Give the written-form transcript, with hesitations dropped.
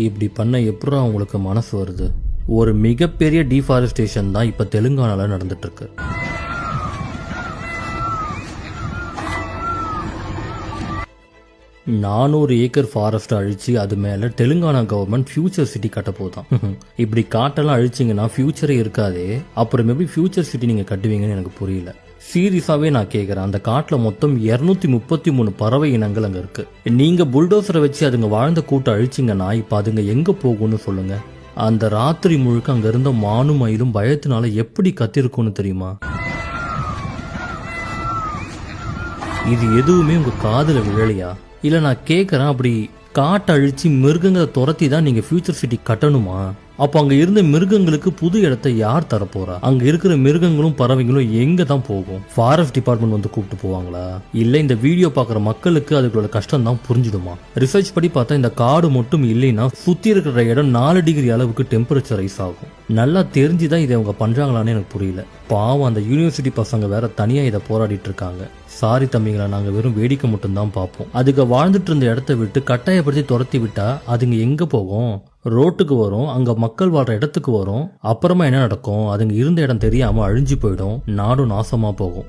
இப்படி பண்ண எப்படா உங்களுக்கு மனசு வருது? ஒரு மிகப்பெரிய டீஃபாரஸ்டேஷன் தான் இப்போ தெலுங்கானாவில் நடந்துட்டுருக்கு. 400 ஏக்கர் ஃபாரஸ்ட் அழிச்சு அது மேல தெலுங்கானா கவர்மெண்ட் ஃபியூச்சர் சிட்டி கட்ட போதான். இப்படி காட்டெல்லாம் அழிச்சிங்கன்னா ஃபியூச்சரே இருக்காதே, அப்புறம் எப்படி ஃபியூச்சர் சிட்டி நீங்க கட்டுவீங்கன்னு எனக்கு புரியல. சீரியஸாவே நான் கேட்குறேன், அந்த காட்டில் மொத்தம் 233 பறவை இனங்கள் அங்கே இருக்கு. நீங்க புல்டோசரை வச்சு அதுங்க வாழ்ந்த கூட்டம் அழிச்சிங்கன்னா இப்போ அதுங்க எங்க போகும்னு சொல்லுங்க. அந்த ராத்திரி முழுக்க அங்க இருந்த மானும் மயிலும் பயத்தினால எப்படி கத்திருக்கும்னு தெரியுமா? இது எதுவுமே உங்க காதுல விழலையா? இல்ல நான் கேட்கறேன், அப்படி காட்டை அழிச்சு மிருகங்களை துரத்தி தான் நீங்க ஃபியூச்சர் சிட்டி கட்டணுமா? அப்போ அங்க இருந்த மிருகங்களுக்கு புது இடத்தை யார் தரப்போறா? அங்க இருக்கிற மிருகங்களும் பறவைகளும் எங்க தான் போகும்? ஃபாரஸ்ட் டிபார்ட்மெண்ட் வந்து கூப்பிட்டு போவாங்களா? இல்ல இந்த வீடியோ பாக்குற மக்களுக்கு அதுகளோட கஷ்டம் தான் புரிஞ்சிடுமா? ரிசர்ச் படி பார்த்தா இந்த காடு மட்டும் இல்லைன்னா சுத்தி இருக்கிற இடம் 4 டிகிரி அளவுக்கு டெம்பரேச்சர் ரைஸ் ஆகும். நல்லா தெரிஞ்சுதான் இதை அவங்க பண்றாங்களான்னு எனக்கு புரியல. பாவம் அந்த யூனிவர்சிட்டி பசங்க வேற தனியா இதை போராடிட்டு இருக்காங்க. சாரி தம்பிங்களா, நாங்க வெறும் வேடிக்கை மட்டும் தான் பார்ப்போம். அதுக்கு வாழ்ந்துட்டு இருந்த இடத்த விட்டு கட்டாயப்படுத்தி துரத்தி விட்டா அதுங்க எங்க போகும்? ரோட்டுக்கு வரும், அங்க மக்கள் வாழ்ற இடத்துக்கு வரும். அப்புறமா என்ன நடக்கும்? அதுங்க இருந்த இடம் தெரியாம அழிஞ்சு போயிடும், நாடும் நாசமா போகும்.